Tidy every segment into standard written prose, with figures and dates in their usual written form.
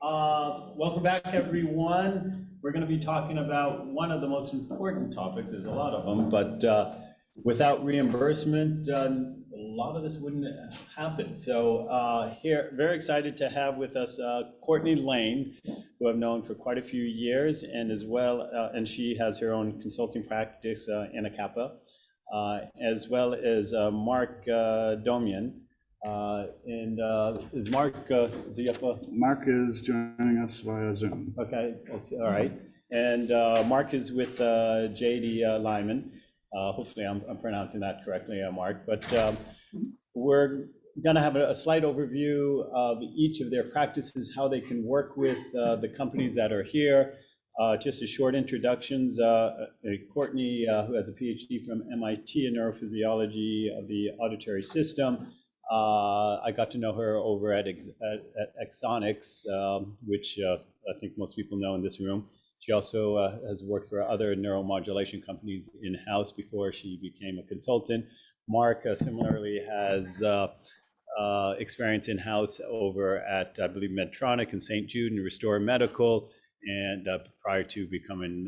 Welcome back, everyone. We're going to be talking about one of the most important topics. There's a lot of them, but without reimbursement, a lot of this wouldn't happen. So here, very excited to have with us Courtney Lane, who I've known for quite a few years, and as well, and she has her own consulting practice in Kappa, as well as Mark Domian. Is Mark, is he up? Mark is joining us via Zoom. Okay, all right. And Mark is with JD Lyman. Hopefully I'm pronouncing that correctly, Mark. But we're going to have a slight overview of each of their practices, how they can work with the companies that are here. Just a short introductions. Courtney, who has a PhD from MIT in neurophysiology of the auditory system. I got to know her over at Exonics, which I think most people know in this room. She also has worked for other neuromodulation companies in-house before she became a consultant. Mark similarly has experience in-house over at, I believe, Medtronic and St. Jude and Restore Medical, and prior to becoming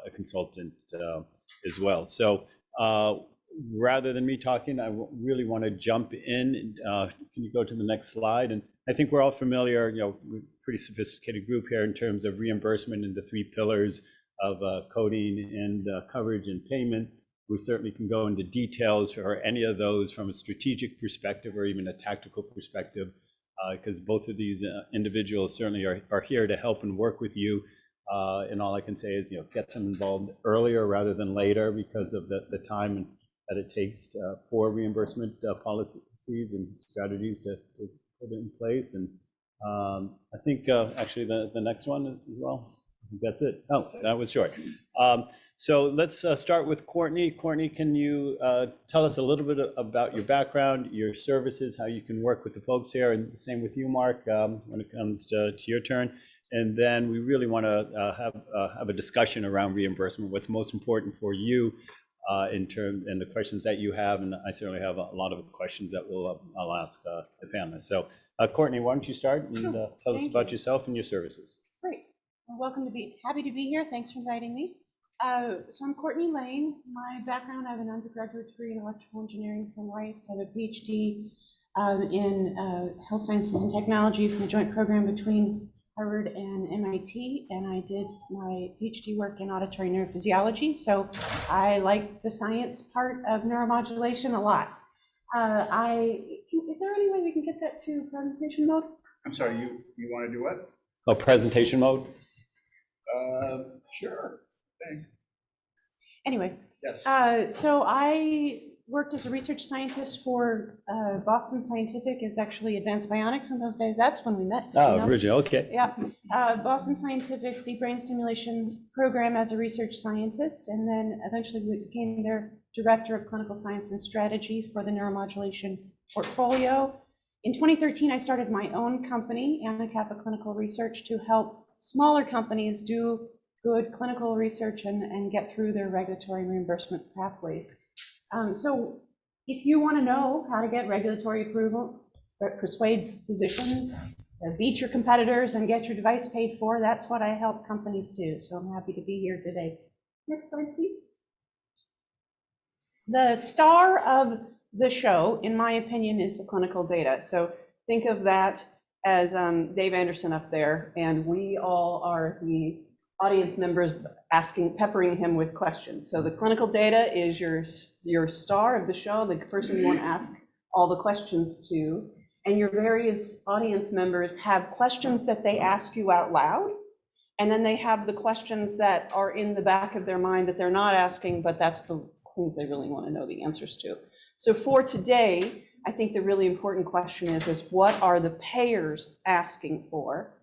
a consultant as well. So rather than me talking, I really want to jump in. Can you go to the next slide? And I think we're all familiar, we're a pretty sophisticated group here in terms of reimbursement and the three pillars of coding and coverage and payment. We certainly can go into details for any of those from a strategic perspective or even a tactical perspective, because both of these individuals certainly are here to help and work with you. And all I can say is, get them involved earlier rather than later because of the time that it takes for reimbursement policies and strategies to put it in place. And I think actually the next one as well. I think that's it. Oh, that was short. So let's start with Courtney. Courtney, can you tell us a little bit about your background, your services, how you can work with the folks here, and the same with you, Mark, when it comes to your turn. And then we really want to have a discussion around reimbursement, what's most important for you in terms and the questions that you have, and I certainly have a lot of questions that I'll ask the panelists. So, Courtney, why don't you start and tell us about yourself and your services? Great. Well, happy to be here. Thanks for inviting me. So I'm Courtney Lane. My background: I have an undergraduate degree in electrical engineering from Rice. I have a PhD in health sciences and technology from a joint program between Harvard and MIT, and I did my PhD work in auditory neurophysiology, so I like the science part of neuromodulation a lot. Is there any way we can get that to presentation mode? I'm sorry, you want to do what? Oh, presentation mode? Sure. Thanks. Anyway, yes. so I worked as a research scientist for Boston Scientific. It was actually Advanced Bionics in those days. That's when we met. Oh, original, okay. Yeah, Boston Scientific's deep brain stimulation program as a research scientist, and then eventually became their director of clinical science and strategy for the neuromodulation portfolio. In 2013, I started my own company, Kappa Clinical Research, to help smaller companies do good clinical research and get through their regulatory reimbursement pathways. So if you want to know how to get regulatory approvals, persuade physicians, beat your competitors, and get your device paid for, that's what I help companies do. So I'm happy to be here today. Next slide, please. The star of the show, in my opinion, is the clinical data. So think of that as Dave Anderson up there, and we all are the audience members peppering him with questions. So the clinical data is your star of the show, the person you want to ask all the questions to, and your various audience members have questions that they ask you out loud, and then they have the questions that are in the back of their mind that they're not asking, but that's the things they really want to know the answers to. So for today, I think the really important question is what are the payers asking for?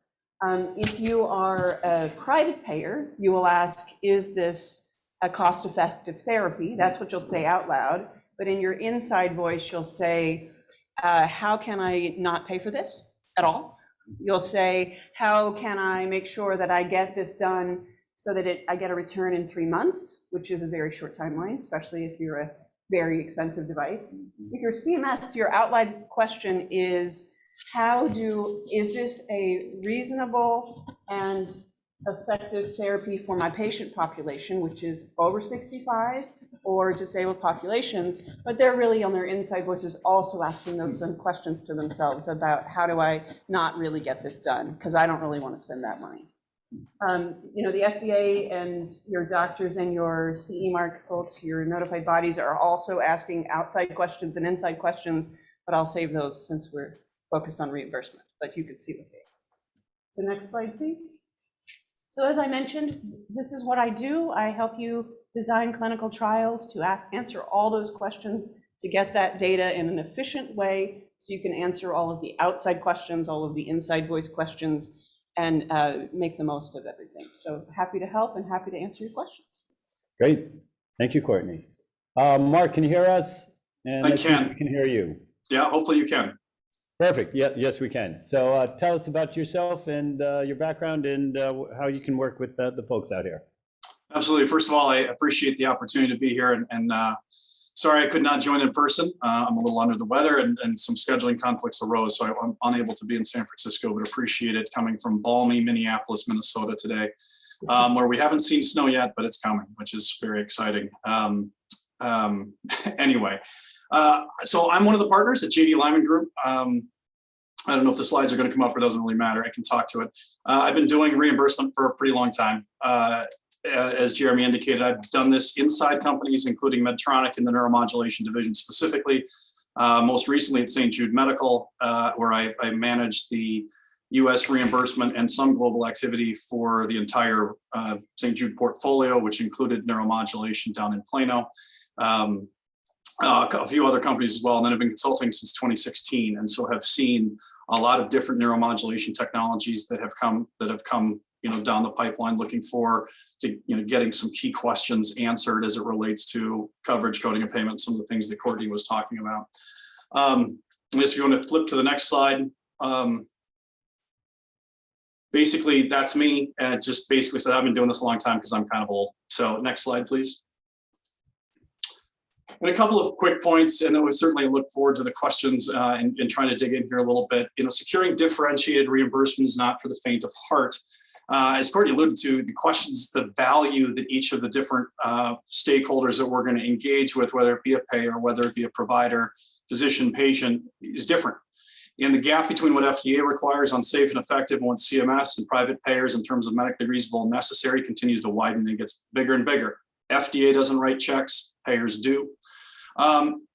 If you are a private payer, you will ask, is this a cost-effective therapy? That's what you'll say out loud. But in your inside voice, you'll say, how can I not pay for this at all? You'll say, how can I make sure that I get this done so that I get a return in 3 months, which is a very short timeline, especially if you're a very expensive device. If you're CMS, your outline question is, is this a reasonable and effective therapy for my patient population, which is over 65 or disabled populations, but they're really on their inside voices also asking those same questions to themselves about how do I not really get this done, because I don't really want to spend that money. You know, the FDA and your doctors and your CE mark folks, your notified bodies are also asking outside questions and inside questions, but I'll save those since we're focused on reimbursement, but you can see what they are. So next slide, please. So as I mentioned, this is what I do. I help you design clinical trials to answer all those questions, to get that data in an efficient way so you can answer all of the outside questions, all of the inside voice questions, and make the most of everything. So happy to help and happy to answer your questions. Great. Thank you, Courtney. Mark, can you hear us? And I can. We can hear you. Yeah, hopefully you can. Perfect. Yeah, yes, we can. So tell us about yourself and your background and how you can work with the folks out here. Absolutely. First of all, I appreciate the opportunity to be here, and sorry I could not join in person. I'm a little under the weather and some scheduling conflicts arose, so I'm unable to be in San Francisco, but appreciate it coming from balmy Minneapolis, Minnesota today, where we haven't seen snow yet, but it's coming, which is very exciting. Anyway, so I'm one of the partners at JD Lyman Group. I don't know if the slides are going to come up, it doesn't really matter. I can talk to it. I've been doing reimbursement for a pretty long time. As Jeremy indicated, I've done this inside companies, including Medtronic in the neuromodulation division specifically. Most recently at St. Jude Medical, where I managed the US reimbursement and some global activity for the entire St. Jude portfolio, which included neuromodulation down in Plano. A few other companies as well, and then I've been consulting since 2016, and so have seen a lot of different neuromodulation technologies that have come, down the pipeline, looking for to, getting some key questions answered as it relates to coverage, coding, and payment. Some of the things that Courtney was talking about. If you want to flip to the next slide, basically that's me. Just basically said I've been doing this a long time because I'm kind of old. So next slide, please. And a couple of quick points, and then we certainly look forward to the questions and trying to dig in here a little bit. Securing differentiated reimbursement is not for the faint of heart. As Courtney alluded to, the questions, the value that each of the different stakeholders that we're going to engage with, whether it be a payer, whether it be a provider, physician, patient, is different. And the gap between what FDA requires on safe and effective and what CMS and private payers in terms of medically reasonable and necessary continues to widen and gets bigger and bigger. FDA doesn't write checks, payers do.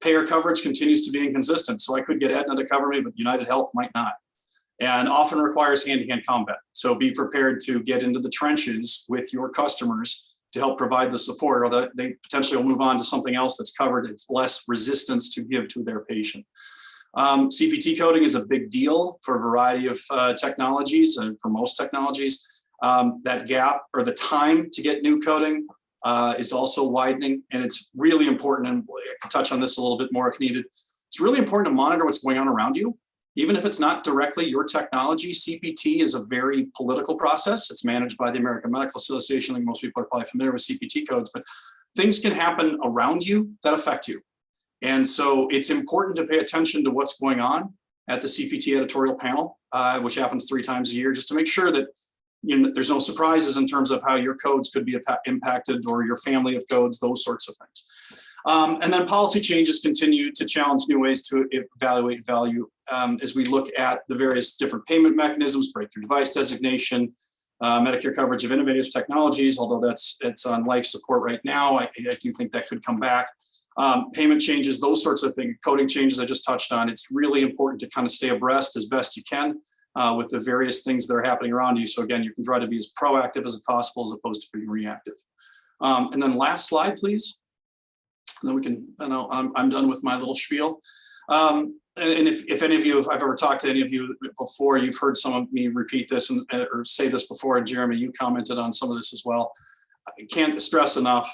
Payer coverage continues to be inconsistent. So I could get Aetna to cover me, but United Health might not. And often requires hand-to-hand combat. So be prepared to get into the trenches with your customers to help provide the support, or that they potentially will move on to something else that's covered. It's less resistance to give to their patient. CPT coding is a big deal for a variety of technologies, and for most technologies. That gap, or the time to get new coding, is also widening, and it's really important, and I can touch on this a little bit more if needed. It's really important to monitor what's going on around you. Even if it's not directly your technology, CPT is a very political process. It's managed by the American Medical Association. I think most people are probably familiar with CPT codes, but things can happen around you that affect you. And so it's important to pay attention to what's going on at the CPT editorial panel, which happens 3 times a year, just to make sure that there's no surprises in terms of how your codes could be impacted, or your family of codes, those sorts of things. And then policy changes continue to challenge new ways to evaluate value as we look at the various different payment mechanisms, breakthrough device designation, Medicare coverage of innovative technologies, although it's on life support right now. I do think that could come back. Payment changes, those sorts of things, coding changes I just touched on. It's really important to kind of stay abreast as best you can with the various things that are happening around you. So again, you can try to be as proactive as possible as opposed to being reactive. And then last slide, please. And then we can, I'm done with my little spiel. And if any of you, if I've ever talked to any of you before, you've heard some of me repeat this or say this before, and Jeremy, you commented on some of this as well. I can't stress enough,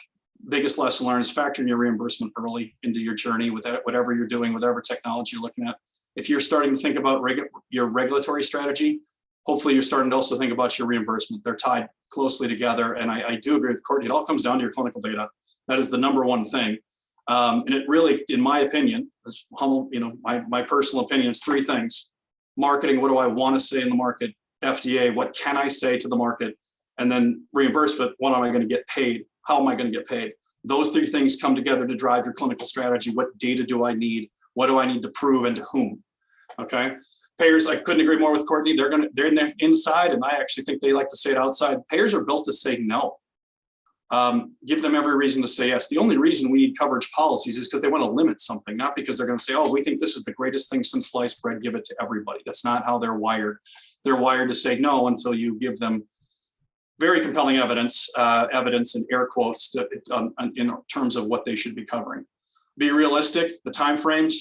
biggest lesson learned is factoring your reimbursement early into your journey with whatever you're doing, whatever technology you're looking at. If you're starting to think about your regulatory strategy, hopefully you're starting to also think about your reimbursement. They're tied closely together. And I do agree with Courtney, it all comes down to your clinical data. That is the number one thing. And it really, in my opinion, my personal opinion, it's 3 things. marketing, what do I want to say in the market? FDA, what can I say to the market? And then reimbursement, what am I going to get paid? How am I going to get paid? Those three things come together to drive your clinical strategy. What data do I need? What do I need to prove and to whom? Okay. Payers, I couldn't agree more with Courtney. They're in there inside, and I actually think they like to say it outside. Payers are built to say no. Give them every reason to say yes. The only reason we need coverage policies is because they want to limit something, not because they're going to say, oh, we think this is the greatest thing since sliced bread, give it to everybody. That's not how they're wired. They're wired to say no until you give them very compelling evidence, evidence in air quotes in terms of what they should be covering. Be realistic, the timeframes,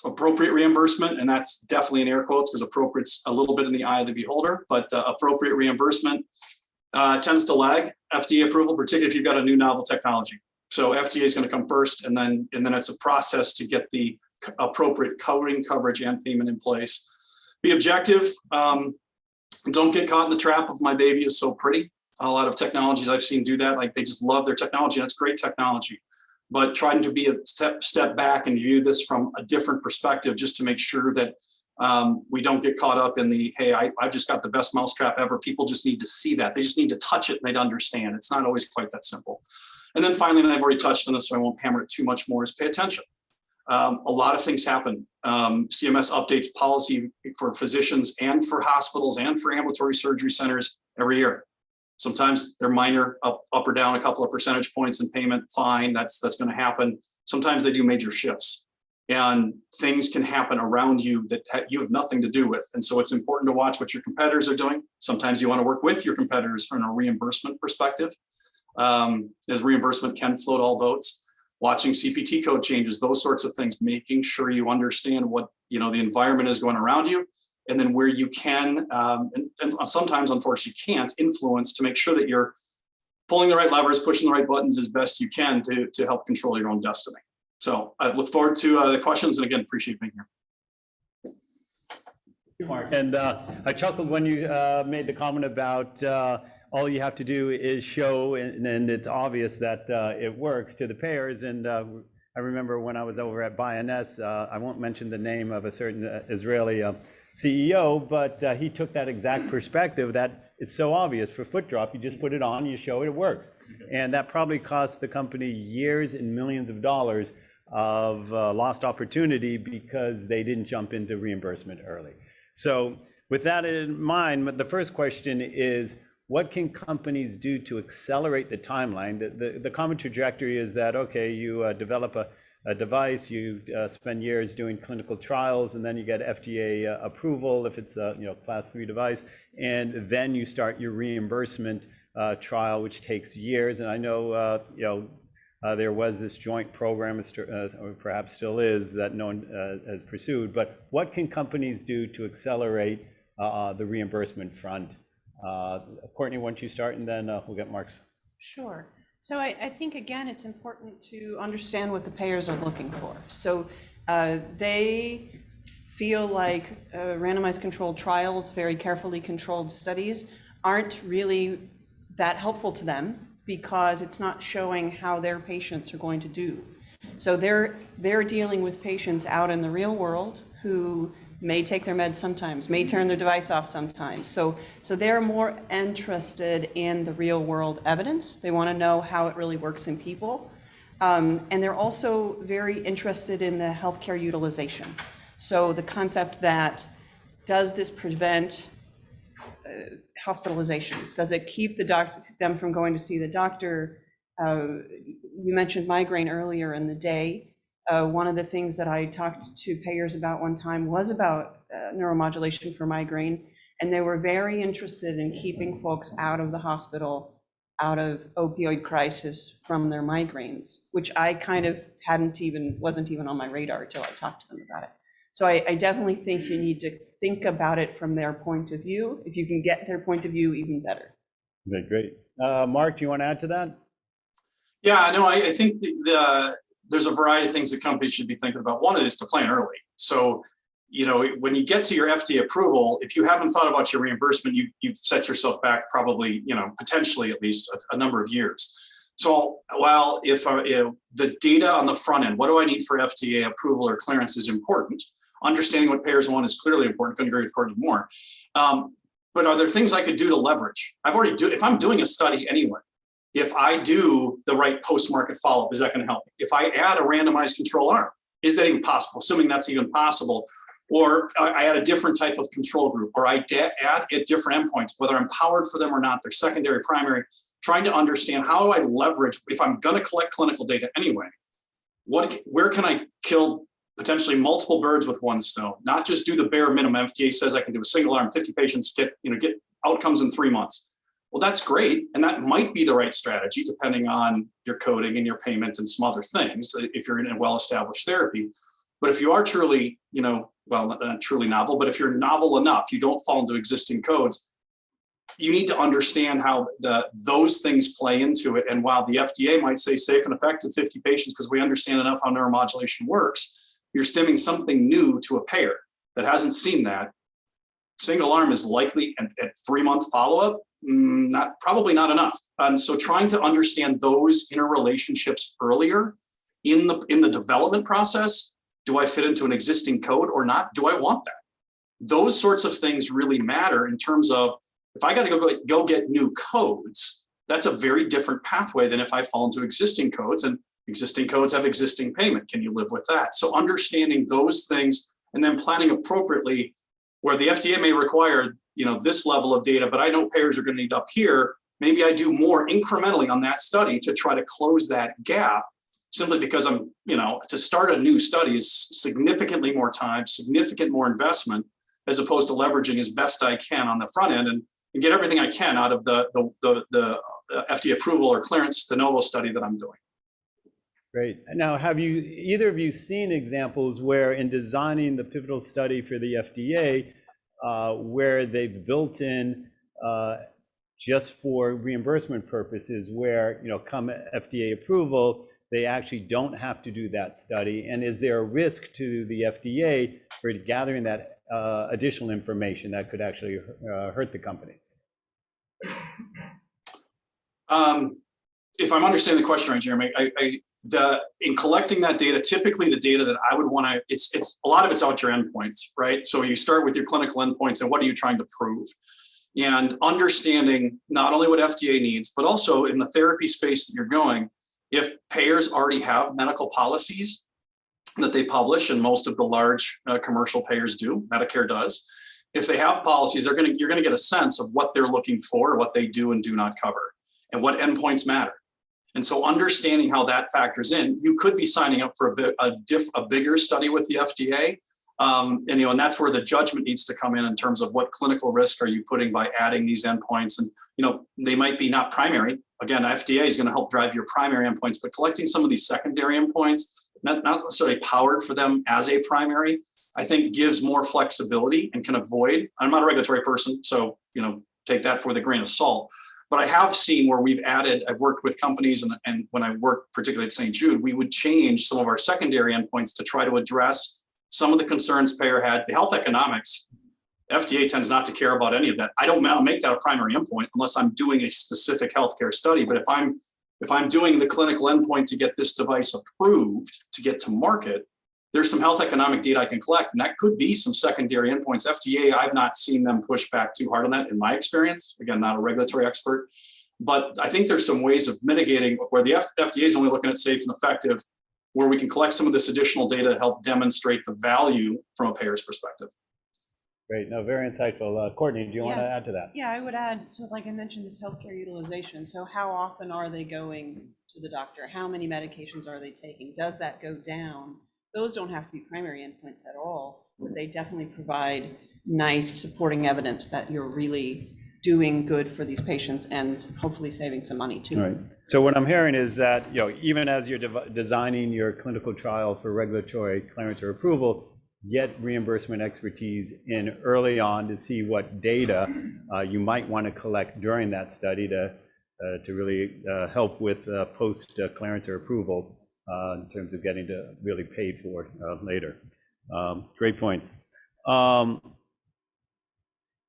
appropriate reimbursement, and that's definitely in air quotes because appropriate's a little bit in the eye of the beholder, but appropriate reimbursement tends to lag FDA approval, particularly if you've got a new novel technology. So FDA is going to come first, and then it's a process to get the appropriate coding, coverage, and payment in place. Be objective. Don't get caught in the trap of my baby is so pretty. A lot of technologies I've seen do that. Like they just love their technology, and it's great technology. But trying to be a step back and view this from a different perspective, just to make sure that we don't get caught up in the, hey, I've just got the best mousetrap ever. People just need to see that. They just need to touch it and they'd understand. It's not always quite that simple. And then finally, and I've already touched on this, so I won't hammer it too much more, is pay attention. A lot of things happen. CMS updates policy for physicians and for hospitals and for ambulatory surgery centers every year. Sometimes they're minor, up or down a couple of percentage points in payment, fine, that's going to happen. Sometimes they do major shifts, and things can happen around you that you have nothing to do with. And so it's important to watch what your competitors are doing. Sometimes you want to work with your competitors from a reimbursement perspective, as reimbursement can float all boats. Watching CPT code changes, those sorts of things, making sure you understand what the environment is going around you, and then where you can, and sometimes unfortunately can't influence, to make sure that you're pulling the right levers, pushing the right buttons as best you can to help control your own destiny. So I look forward to the questions, and again, appreciate being here. Thank you, Mark. And I chuckled when you made the comment about all you have to do is show, and it's obvious that it works to the payers. And I remember when I was over at BINS, I won't mention the name of a certain Israeli CEO, but he took that exact perspective that it's so obvious. For foot drop, you just put it on, you show it works. And that probably cost the company years and millions of dollars of lost opportunity because they didn't jump into reimbursement early. So with that in mind, the first question is, what can companies do to accelerate the timeline? The common trajectory is that, okay, you develop a device, you spend years doing clinical trials, and then you get FDA approval if it's a class 3 device, and then you start your reimbursement trial, which takes years. And I know there was this joint program, or perhaps still is, that no one has pursued. But what can companies do to accelerate the reimbursement front? Courtney, why don't you start, and then we'll get Mark's. Sure. So I think, again, it's important to understand what the payers are looking for. So they feel like randomized controlled trials, very carefully controlled studies, aren't really that helpful to them because it's not showing how their patients are going to do. So they're dealing with patients out in the real world who may take their meds sometimes, may turn their device off sometimes. So they're more interested in the real world evidence. They want to know how it really works in people. And they're also very interested in the healthcare utilization. So the concept that, does this prevent hospitalizations? Does it keep them from going to see the doctor? You mentioned migraine earlier in the day. One of the things that I talked to payers about one time was about neuromodulation for migraine, and they were very interested in keeping folks out of the hospital, out of opioid crisis from their migraines, which I kind of wasn't even on my radar until I talked to them about it. So I definitely think you need to think about it from their point of view. If you can get their point of view, even better. Okay, great. Mark, do you want to add to that? Yeah, no, I think there's a variety of things that companies should be thinking about. One is to plan early. So, when you get to your FDA approval, if you haven't thought about your reimbursement, you've set yourself back probably, potentially at least a number of years. So while if the data on the front end, what do I need for FDA approval or clearance is important, Understanding what payers want is clearly important. Couldn't agree with Courtney more. But are there things I could do to leverage? If I'm doing a study anyway, if I do the right post-market follow-up, is that going to help me? If I add a randomized control arm, is that even possible? Assuming that's even possible, or I add a different type of control group, or I add at different endpoints, whether I'm powered for them or not, they're secondary, primary, trying to understand how do I leverage, if I'm going to collect clinical data anyway, where can I kill potentially multiple birds with one stone, not just do the bare minimum. FDA says I can do a single arm, 50 patients, get outcomes in 3 months. Well, that's great. And that might be the right strategy depending on your coding and your payment and some other things if you're in a well-established therapy. But if you are truly, well, not truly novel, but if you're novel enough, you don't fall into existing codes, you need to understand how those things play into it. And while the FDA might say safe and effective 50 patients because we understand enough how neuromodulation works, you're stemming something new to a payer that hasn't seen that. Single arm is likely at 3-month follow-up, probably not enough. And so trying to understand those interrelationships earlier in the development process, do I fit into an existing code or not? Do I want that? Those sorts of things really matter in terms of if I got to go get new codes, that's a very different pathway than if I fall into existing codes, and existing codes have existing payment. Can you live with that? So understanding those things and then planning appropriately where the FDA may require, this level of data, but I know payers are going to need up here. Maybe I do more incrementally on that study to try to close that gap simply because to start a new study is significantly more time, significant more investment, as opposed to leveraging as best I can on the front end and get everything I can out of the FDA approval or clearance de novo study that I'm doing. Great. Now, have either of you seen examples where in designing the pivotal study for the FDA, where they've built in just for reimbursement purposes, where, come FDA approval, they actually don't have to do that study? And is there a risk to the FDA for gathering that additional information that could actually hurt the company? If I'm understanding the question right, Jeremy, in collecting that data, typically the data that I would want to, it's a lot of it's out your endpoints, right? So you start with your clinical endpoints and what are you trying to prove? And understanding not only what FDA needs, but also in the therapy space that you're going, if payers already have medical policies that they publish, and most of the large commercial payers do, Medicare does. If they have policies, you're going to get a sense of what they're looking for, what they do and do not cover, and what endpoints matter. And so understanding how that factors in, you could be signing up for a bigger study with the FDA. And that's where the judgment needs to come in terms of what clinical risk are you putting by adding these endpoints. And, they might be not primary. Again, FDA is going to help drive your primary endpoints, but collecting some of these secondary endpoints, not necessarily powered for them as a primary, I think gives more flexibility and can avoid, I'm not a regulatory person, so, take that with a grain of salt. But I have seen where I've worked with companies, and when I worked particularly at St. Jude, we would change some of our secondary endpoints to try to address some of the concerns payer had. The health economics, FDA tends not to care about any of that. I don't make that a primary endpoint unless I'm doing a specific healthcare study. But if I'm doing the clinical endpoint to get this device approved to get to market, there's some health economic data I can collect, and that could be some secondary endpoints. FDA, I've not seen them push back too hard on that in my experience. Again, not a regulatory expert, but I think there's some ways of mitigating where the FDA is only looking at safe and effective, where we can collect some of this additional data to help demonstrate the value from a payer's perspective. Great. No, very insightful. Courtney, do you want to add to that? Yeah, I would add, so like I mentioned, this healthcare utilization. So how often are they going to the doctor? How many medications are they taking? Does that go down? Those don't have to be primary endpoints at all, but they definitely provide nice supporting evidence that you're really doing good for these patients and hopefully saving some money too. All right. So what I'm hearing is that, even as you're designing your clinical trial for regulatory clearance or approval, get reimbursement expertise in early on to see what data you might want to collect during that study to really help with post clearance or approval in terms of getting to really paid for later. Great points.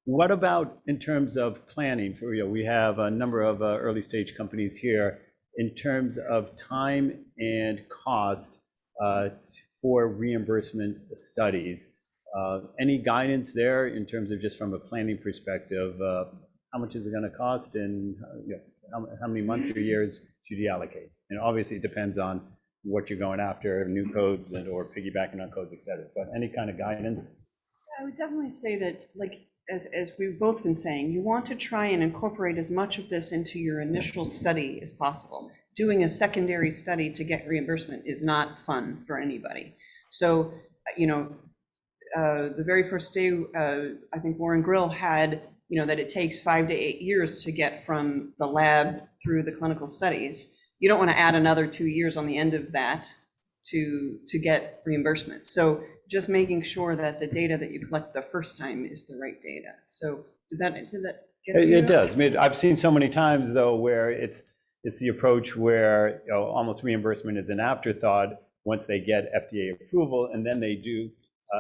What about in terms of planning? We have a number of early stage companies here. In terms of time and cost for reimbursement studies, Any guidance there in terms of just from a planning perspective, how much is it going to cost, and how many months or years should you allocate? And obviously, it depends on what you're going after, new codes or piggybacking on codes, et cetera. But any kind of guidance? I would definitely say that, like, as we've both been saying, you want to try and incorporate as much of this into your initial study as possible. Doing a secondary study to get reimbursement is not fun for anybody. So, the very first day, I think Warren Grill had, that it takes 5 to 8 years to get from the lab through the clinical studies. You don't want to add another 2 years on the end of that to get reimbursement. So just making sure that the data that you collect the first time is the right data. So did that get to you? It does. I mean, I've seen so many times though where it's the approach where almost reimbursement is an afterthought once they get FDA approval, and then they do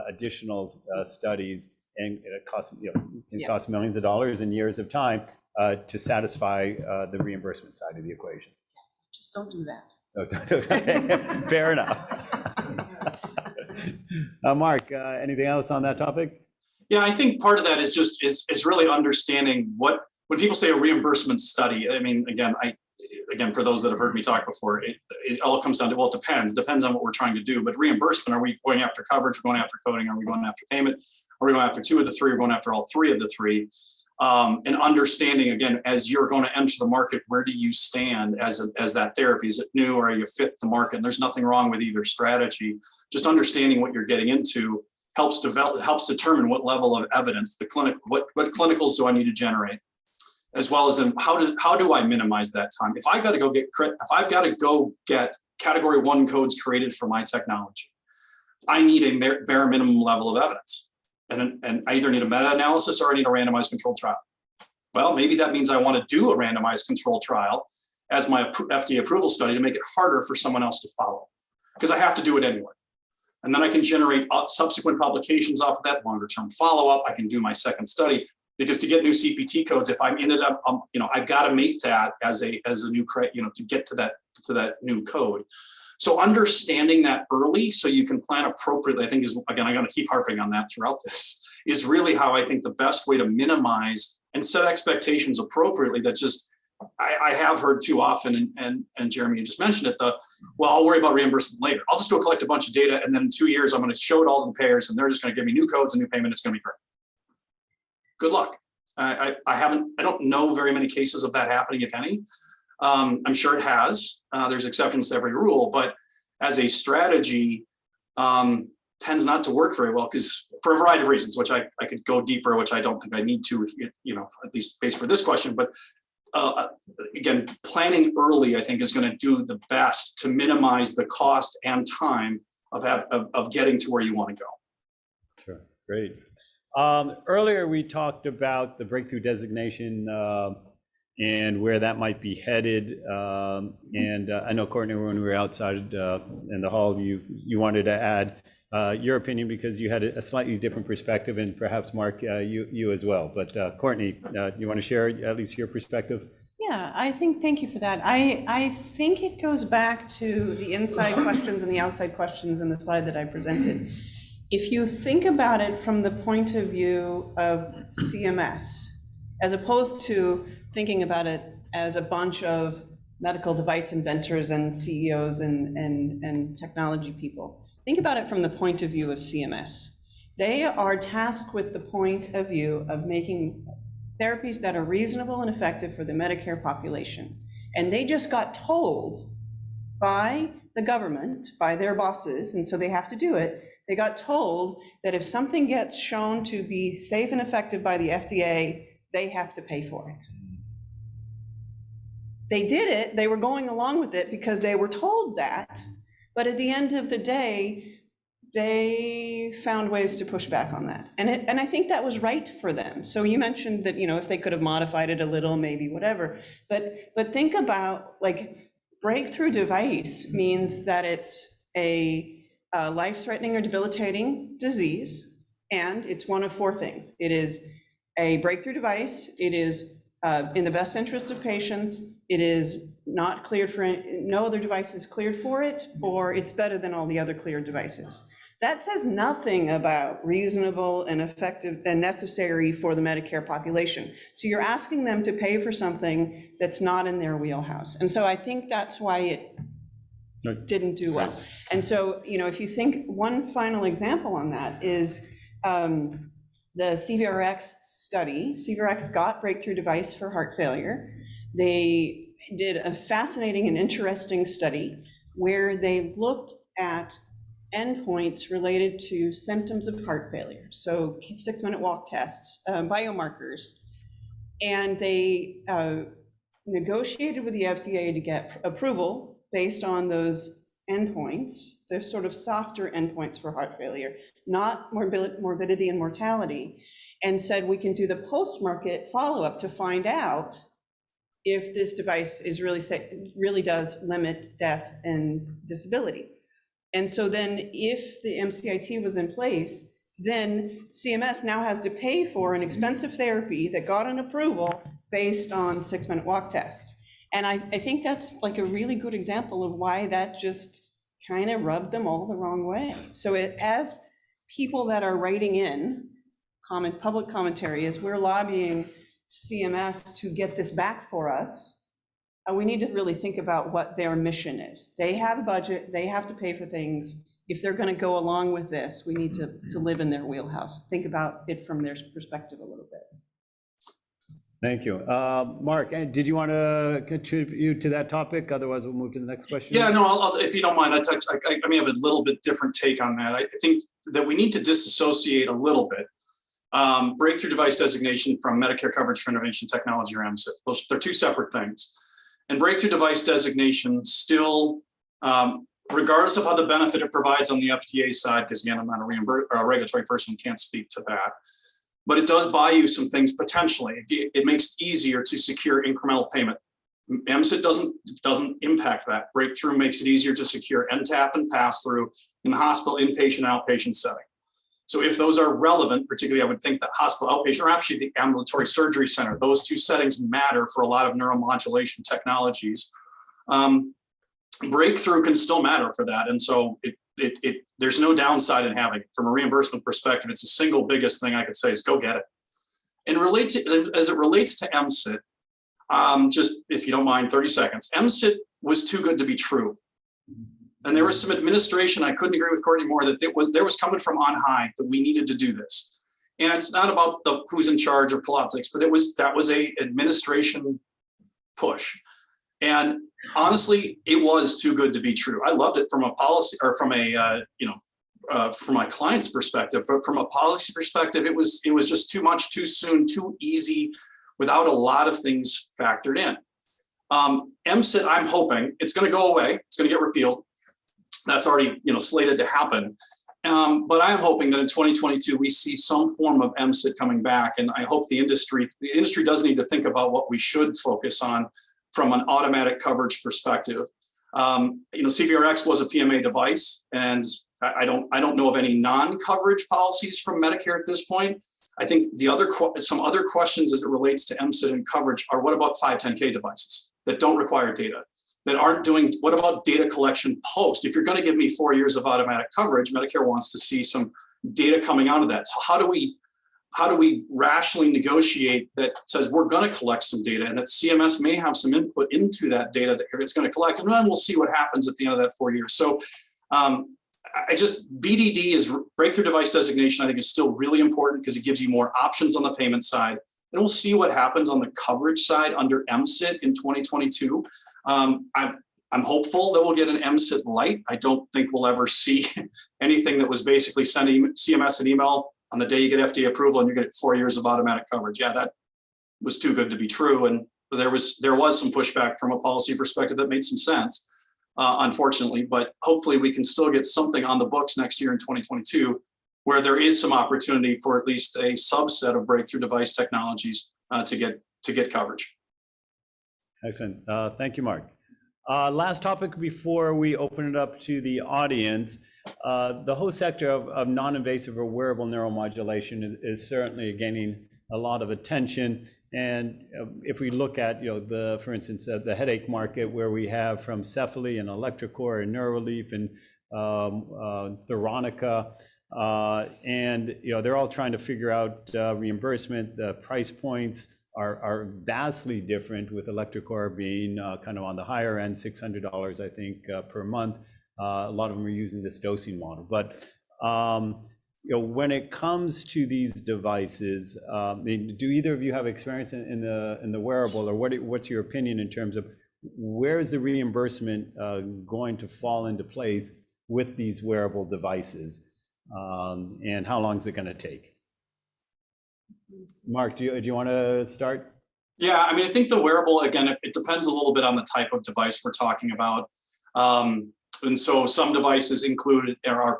additional studies, and it costs cost millions of dollars and years of time to satisfy the reimbursement side of the equation. Just don't do that. Okay, fair enough. Mark, anything else on that topic? Yeah, I think part of that is just is really understanding when people say a reimbursement study. I mean, again, for those that have heard me talk before, it all comes down to, well, it depends on what we're trying to do. But reimbursement, are we going after coverage? We're going after coding? Are we going after payment? Are we going after 2 of the 3? We're going after all 3 of the 3. And understanding, again, as you're going to enter the market, where do you stand as that therapy? Is it new, or are you fit the market? And there's nothing wrong with either strategy. Just understanding what you're getting into helps determine what level of evidence what clinicals do I need to generate, as well as how do I minimize that time? If I've got to go get Category 1 codes created for my technology, I need a bare minimum level of evidence. And I either need a meta-analysis or I need a randomized controlled trial. Well, maybe that means I want to do a randomized controlled trial as my FDA approval study to make it harder for someone else to follow, because I have to do it anyway. And then I can generate subsequent publications off of that, longer term follow-up. I can do my second study, because to get new CPT codes, if I'm in it, I've got to make that as a new to get to that new code. So understanding that early so you can plan appropriately, I think is, again, I'm going to keep harping on that throughout this, is really how I think the best way to minimize and set expectations appropriately. That just, I have heard too often, and Jeremy, you just mentioned it, well, I'll worry about reimbursement later. I'll just go collect a bunch of data, and then in 2 years, I'm going to show it all to the payers, and they're just going to give me new codes and new payment. It's going to be great. Good luck. I don't know very many cases of that happening, if any. I'm sure it has. There's exceptions to every rule, but as a strategy, tends not to work very well, because for a variety of reasons, which I could go deeper, which I don't think I need to, at least based for this question. But again, planning early, I think, is going to do the best to minimize the cost and time of getting to where you want to go. Sure, great. Earlier, we talked about the breakthrough designation and where that might be headed. And I know, Courtney, when we were outside in the hall, you wanted to add your opinion, because you had a slightly different perspective, and perhaps, Mark, you as well. But Courtney, you want to share at least your perspective? Yeah, thank you for that. I think it goes back to the inside questions and the outside questions in the slide that I presented. If you think about it from the point of view of CMS, as opposed to thinking about it as a bunch of medical device inventors and CEOs and technology people, think about it from the point of view of CMS. They are tasked with the point of view of making therapies that are reasonable and effective for the Medicare population. And they just got told by the government, by their bosses, and so they have to do it, they got told that if something gets shown to be safe and effective by the FDA, they have to pay for it. They did it, they were going along with it because they were told that, but at the end of the day, they found ways to push back on that. And I think that was right for them. So you mentioned that, if they could have modified it a little, maybe whatever, but think about, like, breakthrough device means that it's a life-threatening or debilitating disease, and it's one of 4 things. It is a breakthrough device, it is in the best interest of patients, it is not cleared for, no other device is cleared for it, or it's better than all the other cleared devices. That says nothing about reasonable and effective and necessary for the Medicare population. So you're asking them to pay for something that's not in their wheelhouse. And so I think that's why it didn't do well. And so, if you think, one final example on that is the CVRX study. CVRX got breakthrough device for heart failure. They did a fascinating and interesting study where they looked at endpoints related to symptoms of heart failure, so 6-minute walk tests, biomarkers, and they negotiated with the FDA to get approval based on those endpoints. They're sort of softer endpoints for heart failure, not morbidity and mortality, and said we can do the post-market follow-up to find out if this device is really does limit death and disability. And so then if the MCIT was in place, then CMS now has to pay for an expensive therapy that got an approval based on 6-minute walk tests. And I think that's like a really good example of why that just kind of rubbed them all the wrong way. So as people that are writing in public commentary, as we're lobbying CMS to get this back for us, we need to really think about what their mission is. They have a budget, they have to pay for things. If they're going to go along with this, we need to live in their wheelhouse. Think about it from their perspective a little bit. Thank you. Mark, did you want to contribute to that topic? Otherwise, we'll move to the next question. Yeah, no, I'll, if you don't mind, I may have a little bit different take on that. I think that we need to disassociate a little bit breakthrough device designation from Medicare coverage for intervention technology, or MCIT. They're two separate things. And breakthrough device designation still, regardless of how the benefit it provides on the FDA side, because again, I'm not a regulatory person, can't speak to that, but it does buy you some things potentially. It makes it easier to secure incremental payment. MCIT doesn't impact that. Breakthrough makes it easier to secure NTAP and pass-through in the hospital inpatient, outpatient setting. So if those are relevant, particularly I would think that hospital outpatient, or actually the ambulatory surgery center, those two settings matter for a lot of neuromodulation technologies. Breakthrough can still matter for that. And so there's no downside in having it. From a reimbursement perspective, it's the single biggest thing I could say is go get it. And as it relates to MCIT, just if you don't mind, 30 seconds, MCIT was too good to be true. And there was some administration, I couldn't agree with Courtney more, that there was coming from on high that we needed to do this. And it's not about who's in charge of politics, but that was a administration push. And honestly, it was too good to be true. I loved it from a policy, or from a from my client's perspective. But from a policy perspective, it was just too much, too soon, too easy, without a lot of things factored in. MCIT, I'm hoping it's going to go away. It's going to get repealed. That's already slated to happen. But I'm hoping that in 2022 we see some form of MCIT coming back, and I hope the industry does need to think about what we should focus on from an automatic coverage perspective. CVRX was a PMA device, and I don't know of any non-coverage policies from Medicare at this point. I think some other questions as it relates to MCIT and coverage are, what about 510K devices that don't require data? That aren't doing, what about data collection post? If you're going to give me 4 years of automatic coverage, Medicare wants to see some data coming out of that. So how do we rationally negotiate that says we're going to collect some data, and that CMS may have some input into that data that it's going to collect, and then we'll see what happens at the end of that 4 years. So BDD is breakthrough device designation, I think is still really important because it gives you more options on the payment side. And we'll see what happens on the coverage side under MCIT in 2022. I'm hopeful that we'll get an MCIT light. I don't think we'll ever see anything that was basically sending CMS an email on the day you get FDA approval and you get 4 years of automatic coverage. Yeah, that was too good to be true. And there was some pushback from a policy perspective that made some sense, unfortunately, but hopefully we can still get something on the books next year in 2022 where there is some opportunity for at least a subset of breakthrough device technologies to get coverage. Excellent. Thank you, Mark. Last topic before we open it up to the audience. The whole sector of non-invasive or wearable neuromodulation is certainly gaining a lot of attention. And if we look at, for instance, the headache market, where we have from Cephaly and electrocore and Neurolief and Veronica, and they're all trying to figure out reimbursement. The price points are vastly different, with electroCore being kind of on the higher end, $600 I think per month. A lot of them are using this dosing model, but when it comes to these devices, do either of you have experience in the wearable, or what's your opinion in terms of where is the reimbursement going to fall into place with these wearable devices, and how long is it going to take? Mark, do you want to start? Yeah, I mean, I think the wearable, again, it depends a little bit on the type of device we're talking about. And so some devices are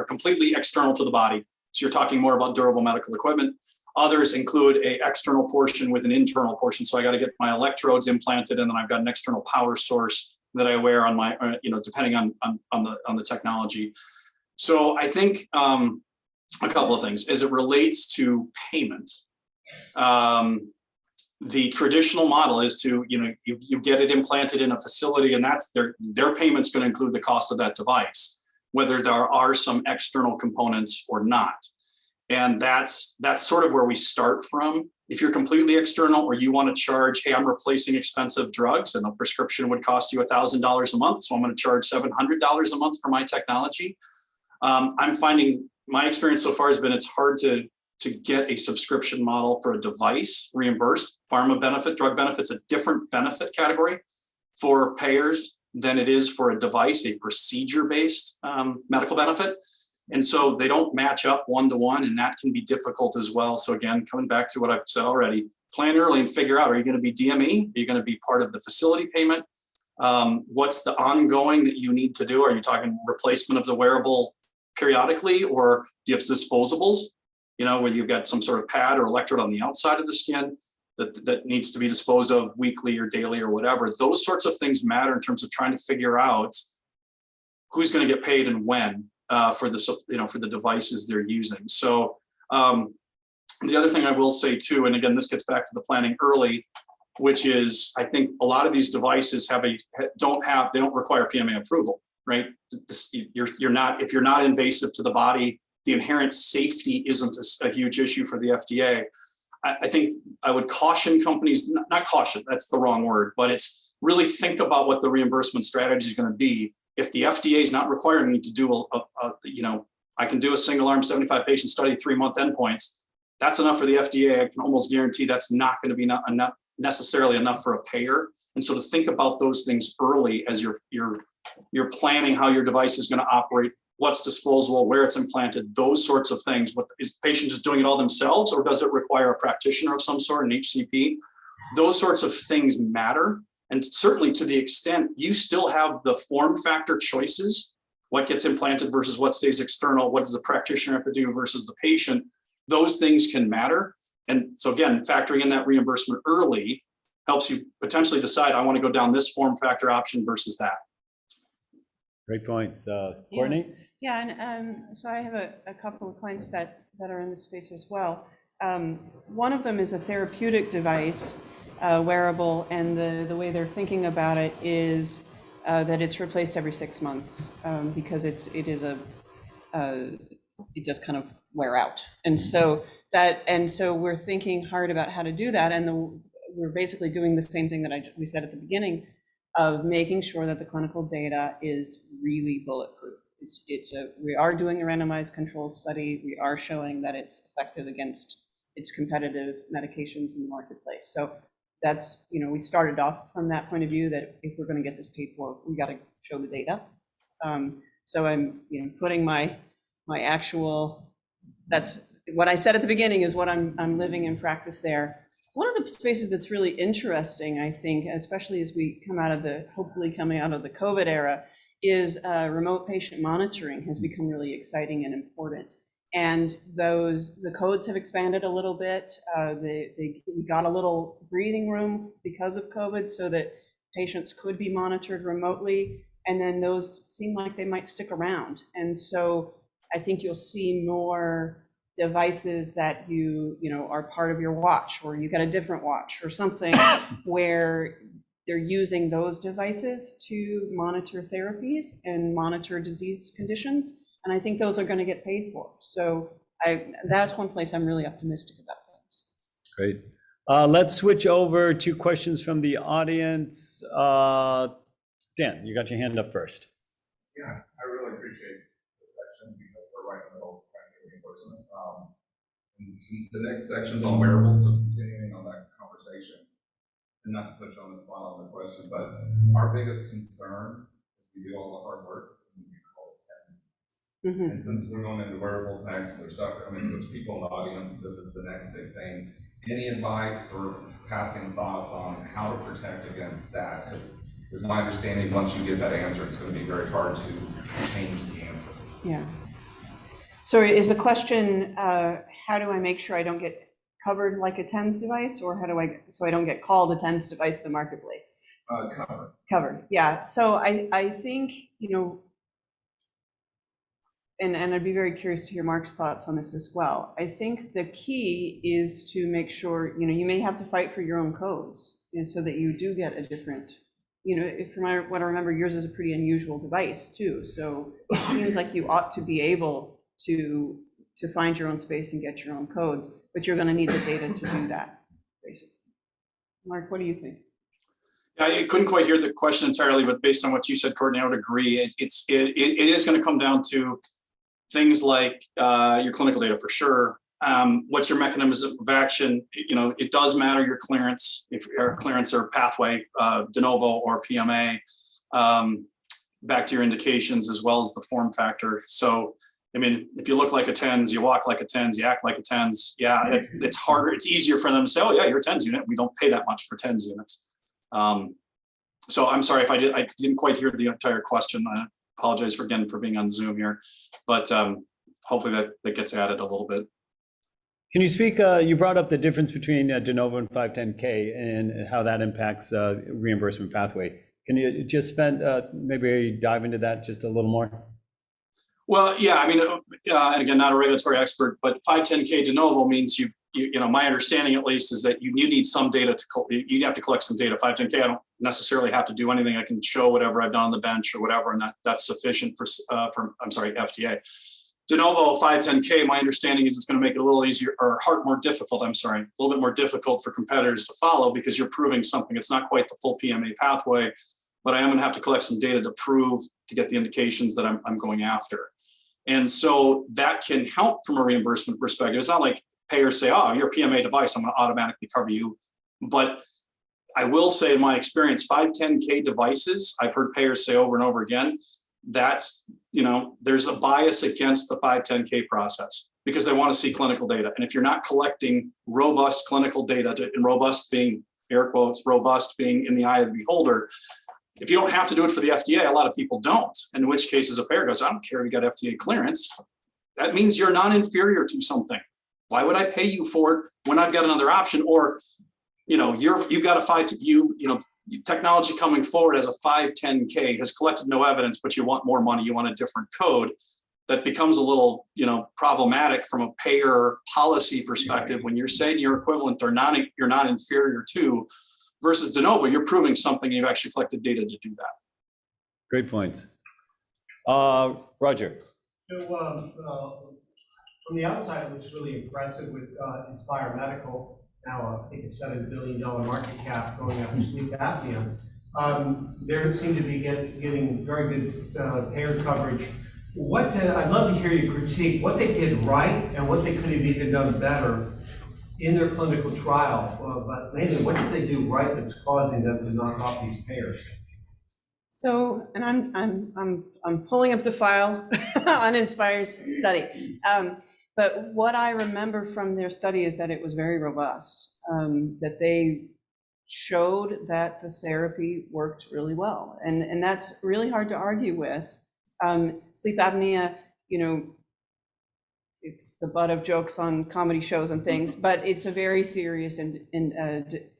completely external to the body. So you're talking more about durable medical equipment. Others include an external portion with an internal portion. So I got to get my electrodes implanted, and then I've got an external power source that I wear on my, depending on the technology. So I think a couple of things as it relates to payment. The traditional model is to, you get it implanted in a facility, and that's their payment's going to include the cost of that device, whether there are some external components or not. And that's sort of where we start from. If you're completely external, or you want to charge, hey, I'm replacing expensive drugs, and a prescription would cost you $1,000 a month, so I'm going to charge $700 a month for my technology. I'm finding, my experience so far has been, it's hard to get a subscription model for a device reimbursed. Pharma benefit, drug benefit's a different benefit category for payers than it is for a device, a procedure-based medical benefit. And so they don't match up one-to-one, and that can be difficult as well. So again, coming back to what I've said already, plan early and figure out, are you going to be DME? Are you going to be part of the facility payment? What's the ongoing that you need to do? Are you talking replacement of the wearable periodically, or do you have disposables? Where you've got some sort of pad or electrode on the outside of the skin that needs to be disposed of weekly or daily or whatever. Those sorts of things matter in terms of trying to figure out who's going to get paid and when for the devices they're using. So the other thing I will say too, and again, this gets back to the planning early, which is, I think a lot of these devices they don't require PMA approval, right? If you're not invasive to the body, the inherent safety isn't a huge issue for the FDA. I think I would caution companies, not caution, that's the wrong word, but it's really think about what the reimbursement strategy is going to be. If the FDA is not requiring me to do I can do a single arm 75 patient study, 3-month endpoints, that's enough for the FDA. I can almost guarantee that's not going to be enough, necessarily enough for a payer. And so to think about those things early as you're planning how your device is going to operate, what's disposable, where it's implanted, those sorts of things. Is the patient just doing it all themselves, or does it require a practitioner of some sort, an HCP? Those sorts of things matter. And certainly to the extent you still have the form factor choices, what gets implanted versus what stays external, what does the practitioner have to do versus the patient, those things can matter. And so again, factoring in that reimbursement early helps you potentially decide, I want to go down this form factor option versus that. Great points. Courtney? Yeah, and so I have a couple of clients that are in this space as well. One of them is a therapeutic device, wearable, and the way they're thinking about it is that it's replaced every 6 months because it just kind of wear out. And so we're thinking hard about how to do that, and we're basically doing the same thing that we said at the beginning, of making sure that the clinical data is really bulletproof. We are doing a randomized control study. We are showing that it's effective against its competitive medications in the marketplace. So that's, we started off from that point of view, that if we're going to get this paid for, we got to show the data. So I'm, putting my actual, that's what I said at the beginning is what I'm living in practice there. One of the spaces that's really interesting, I think, especially as we hopefully coming out of the COVID era, is remote patient monitoring has become really exciting and important. And the codes have expanded a little bit. We got a little breathing room because of COVID so that patients could be monitored remotely. And then those seem like they might stick around. And so I think you'll see more devices that are part of your watch, or you got a different watch or something where they're using those devices to monitor therapies and monitor disease conditions. And I think those are going to get paid for. So that's one place I'm really optimistic about things. Great. Let's switch over to questions from the audience. Dan, you got your hand up first. Yeah, I really appreciate this section because we're right in the middle of trying to get reimbursement. And the next section's on wearables, so continuing on that conversation, and not to put you on the spot on the question, but our biggest concern is we do all the hard work and we call it tens. And since we're going into wearable techs, there's stuff coming, there's people in the audience, this is the next big thing. Any advice or passing thoughts on how to protect against that? Because it's my understanding, once you get that answer, it's going to be very hard to change the answer. Yeah. So is the question, how do I make sure I don't get covered like a TENS device, or how do so I don't get called a TENS device in the marketplace? Covered, yeah. So I think, and I'd be very curious to hear Mark's thoughts on this as well. I think the key is to make sure, you may have to fight for your own codes, so that you do get a different, from what I remember, yours is a pretty unusual device too. So it seems like you ought to be able to find your own space and get your own codes, but you're going to need the data to do that, basically. Mark, what do you think? I couldn't quite hear the question entirely, but based on what you said, Courtney, I would agree. It is going to come down to things like your clinical data for sure. What's your mechanism of action? It does matter your clearance, if your clearance or pathway, de novo or PMA, back to your indications as well as the form factor. So, if you look like a TENS, you walk like a TENS, you act like a TENS. Yeah, it's harder. It's easier for them to say, oh yeah, you're a TENS unit. We don't pay that much for TENS units. So I'm sorry if I didn't quite hear the entire question. I apologize again for being on Zoom here, but hopefully that gets added a little bit. Can you speak, you brought up the difference between de novo and 510K and how that impacts reimbursement pathway. Can you just maybe dive into that just a little more? Well, yeah, and again, not a regulatory expert, but 510K de novo means my understanding at least is that you need some data you have to collect some data. 510K, I don't necessarily have to do anything. I can show whatever I've done on the bench or whatever, and that's sufficient for FDA. De novo 510K, my understanding is it's going to make it a little easier or more difficult. A little bit more difficult for competitors to follow because you're proving something. It's not quite the full PMA pathway, but I am going to have to collect some data to get the indications that I'm going after. And so that can help from a reimbursement perspective. It's not like payers say, oh, you're a PMA device, I'm going to automatically cover you. But I will say in my experience, 510K devices, I've heard payers say over and over again, that's, there's a bias against the 510K process because they want to see clinical data. And if you're not collecting robust clinical data, and robust being air quotes, robust being in the eye of the beholder, if you don't have to do it for the FDA, a lot of people don't, in which cases a payer goes, I don't care if you got FDA clearance. That means you're non-inferior to something. Why would I pay you for it when I've got another option? Or, you've got technology coming forward as a 510K has collected no evidence, but you want more money, you want a different code. That becomes a little, problematic from a payer policy perspective when you're saying you're equivalent or you're not inferior to. Versus de novo, you're proving something and you've actually collected data to do that. Great points. Roger. So from the outside, it looks really impressive with Inspire Medical, now I think a $7 billion market cap going after sleep apnea. They seem to be getting very good payer coverage. I'd love to hear you critique what they did right and what they could have even done better in their clinical trial, but mainly what did they do right that's causing them to knock off these payers? So, and I'm pulling up the file on Inspire's study, but what I remember from their study is that it was very robust, that they showed that the therapy worked really well, and that's really hard to argue with. Sleep apnea, it's the butt of jokes on comedy shows and things, but it's a very serious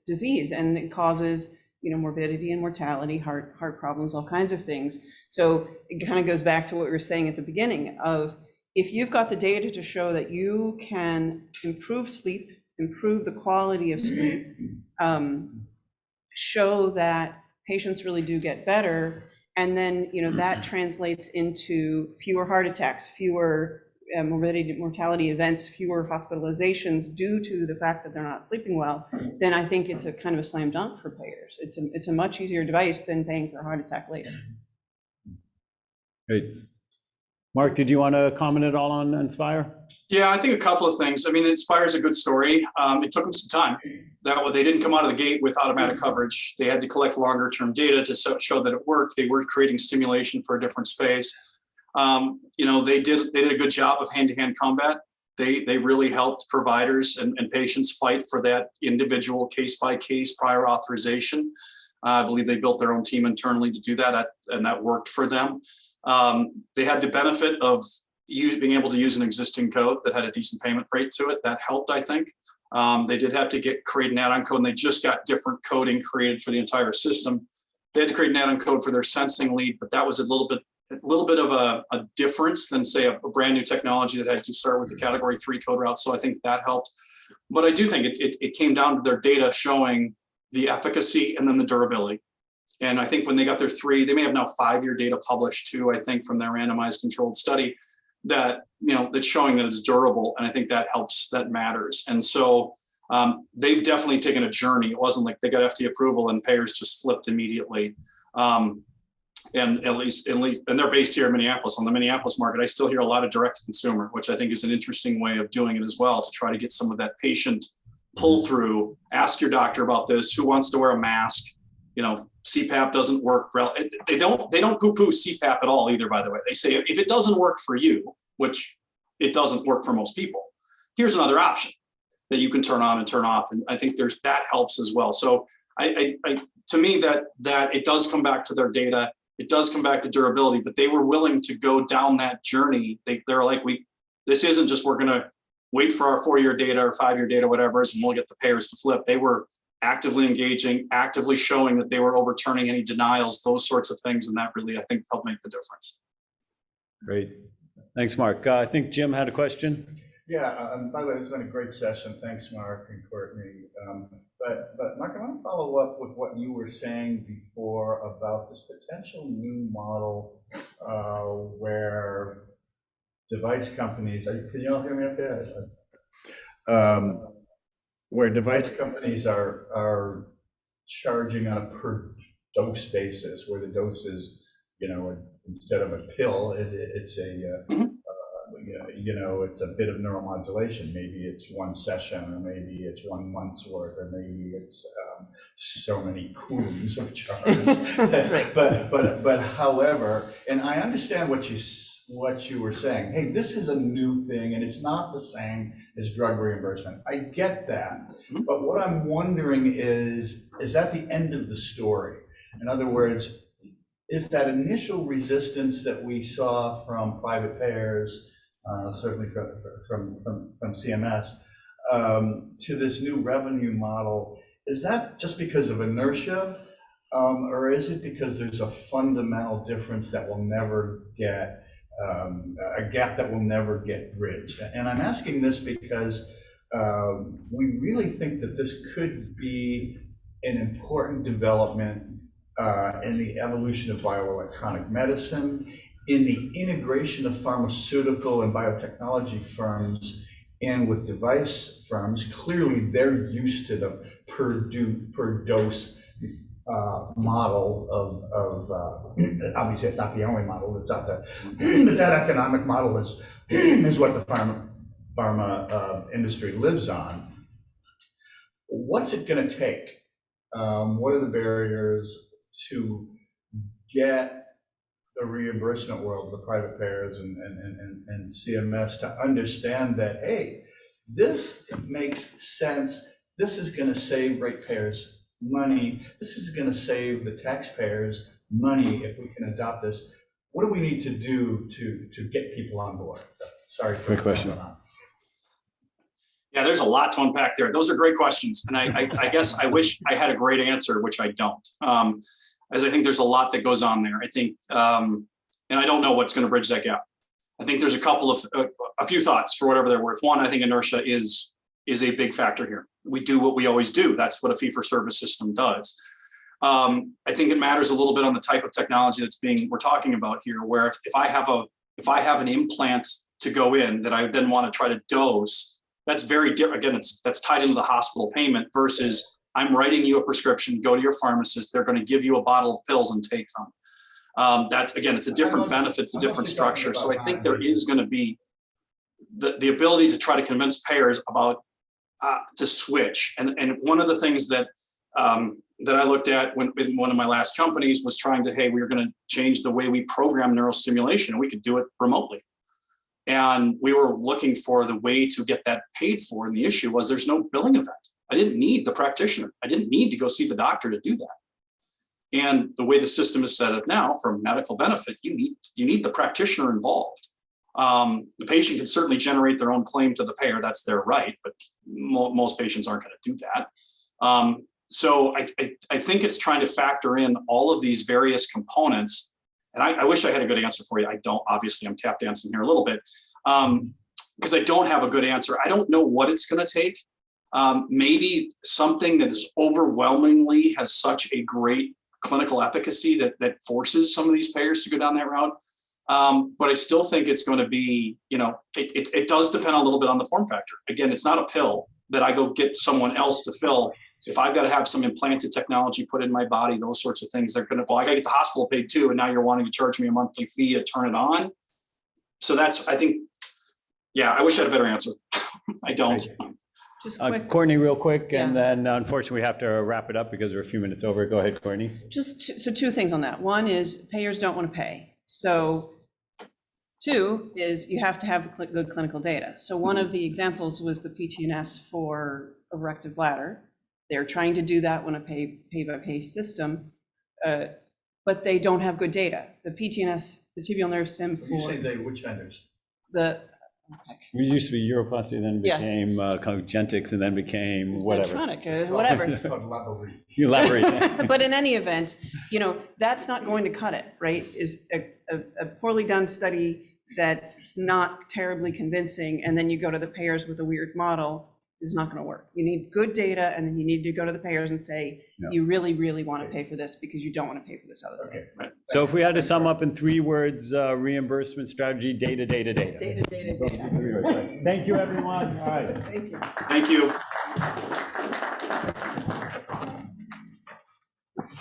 disease, and it causes morbidity and mortality, heart problems, all kinds of things. So it kind of goes back to what we were saying at the beginning of, if you've got the data to show that you can improve sleep, improve the quality of sleep, show that patients really do get better. And then, that translates into fewer heart attacks, fewer morbidity, mortality events, fewer hospitalizations due to the fact that they're not sleeping well, then I think it's a kind of a slam dunk for payers. It's a much easier device than paying for a heart attack later. Great. Mark, did you want to comment at all on Inspire? Yeah, I think a couple of things. I mean, Inspire is a good story. It took them some time. They didn't come out of the gate with automatic coverage. They had to collect longer term data to show that it worked. They were creating stimulation for a different space. They did a good job of hand-to-hand combat. They really helped providers and patients fight for that individual case-by-case prior authorization. I believe they built their own team internally to do that, and that worked for them. They had the benefit of being able to use an existing code that had a decent payment rate to it. That helped, I think. They did have to create an add-on code, and they just got different coding created for the entire system. They had to create an add-on code for their sensing lead, but that was a little bit of a difference than, say, a brand new technology that had to start with the category 3 code route. So I think that helped. But I do think it came down to their data showing the efficacy and then the durability. And I think when they got their 3, they may have now 5-year data published too, I think, from their randomized controlled study that, that's showing that it's durable. And I think that helps, that matters. And so they've definitely taken a journey. It wasn't like they got FDA approval and payers just flipped immediately. And at least, and they're based here in Minneapolis. On the Minneapolis market, I still hear a lot of direct to consumer, which I think is an interesting way of doing it as well, to try to get some of that patient pull through. Ask your doctor about this. Who wants to wear a mask? CPAP doesn't work. They don't poo-poo CPAP at all either, by the way. They say, if it doesn't work for you, which it doesn't work for most people, here's another option that you can turn on and turn off. And I think that helps as well. So to me, that it does come back to their data. It does come back to durability, but they were willing to go down that journey. They're like, this isn't just, we're going to wait for our 4-year data or 5-year data, whatever it is, and we'll get the payers to flip. They were actively engaging, actively showing that they were overturning any denials, those sorts of things. And that really, I think, helped make the difference. Great. Thanks, Mark. I think Jim had a question. Yeah, by the way, it's been a great session. Thanks, Mark and Courtney. But Mark, I want to follow up with what you were saying before about this potential new model where device companies, can you all hear me okay? Where device companies are charging on a per dose basis, where the dose is, instead of a pill, it's a it's a bit of neuromodulation. Maybe it's 1 session, or maybe it's 1 month's worth, or maybe it's so many coulombs of charge. but however, and I understand what you were saying. Hey, this is a new thing, and it's not the same as drug reimbursement. I get that, but what I'm wondering is that the end of the story? In other words, is that initial resistance that we saw from private payers, certainly from CMS, to this new revenue model, is that just because of inertia, or is it because there's a fundamental difference that will never get, a gap that will never get bridged? And I'm asking this because we really think that this could be an important development in the evolution of bioelectronic medicine, in the integration of pharmaceutical and biotechnology firms and with device firms. Clearly, they're used to the per dose model of obviously it's not the only model that's out there, but that economic model is what the pharma industry lives on. What's it going to take? What are the barriers to get the reimbursement world, the private payers and CMS to understand that, hey, this makes sense. This is going to save ratepayers money. This is going to save the taxpayers money if we can adopt this. What do we need to do to get people on board? Sorry for Great question. Yeah, there's a lot to unpack there. Those are great questions. And I guess I wish I had a great answer, which I don't. As I think there's a lot that goes on there. I think, and I don't know what's going to bridge that gap. I think there's a few thoughts for whatever they're worth. One, I think inertia is a big factor here. We do what we always do. That's what a fee-for-service system does. I think it matters a little bit on the type of technology we're talking about here, where if I have an implant to go in that I then want to try to dose, that's very different. Again, that's tied into the hospital payment versus I'm writing you a prescription, go to your pharmacist, they're going to give you a bottle of pills and take them. That's, again, it's a different benefit, it's a different structure. So I think there is going to be the ability to try to convince payers about to switch. And one of the things that I looked at in one of my last companies was trying to, hey, we were going to change the way we program neurostimulation, and we could do it remotely. And we were looking for the way to get that paid for. And the issue was there's no billing event. I didn't need the practitioner. I didn't need to go see the doctor to do that. And the way the system is set up now for medical benefit, you need the practitioner involved. The patient can certainly generate their own claim to the payer. That's their right, but most patients aren't going to do that. So I think it's trying to factor in all of these various components. And I wish I had a good answer for you. I don't, obviously I'm tap dancing here a little bit because I don't have a good answer. I don't know what it's going to take. Maybe something that is overwhelmingly has such a great clinical efficacy that forces some of these payers to go down that route. But I still think it's going to be, it does depend a little bit on the form factor. Again, it's not a pill that I go get someone else to fill. If I've got to have some implanted technology put in my body, those sorts of things, they're going to, well, I got to get the hospital paid too. And now you're wanting to charge me a monthly fee to turn it on. So that's, I think, yeah, I wish I had a better answer. I don't. Just quick. Courtney, real quick, and Yeah. then unfortunately we have to wrap it up because we're a few minutes over. Go ahead, Courtney. So two things on that. One is payers don't want to pay. So two is you have to have the good clinical data. So one of the examples was the PTNS for erected bladder. They're trying to do that when a pay-by-pay system, but they don't have good data. The PTNS, the tibial nerve stim When you say for they, which vendors? the, We used to be Europlasty, and then Yeah. became Cogentics, and then became whatever. Medtronic, whatever. It's called Laborie. You elaborate. But in any event, that's not going to cut it, right? Is a poorly done study that's not terribly convincing, and then you go to the payers with a weird model, is not going to work. You need good data, and then you need to go to the payers and say, No. you really, really want to pay for this because you don't want to pay for this other thing. Okay. So if we had to sum up in 3 words, reimbursement strategy, data. Data, data, data. Thank you, everyone. All right. Thank you. Thank you.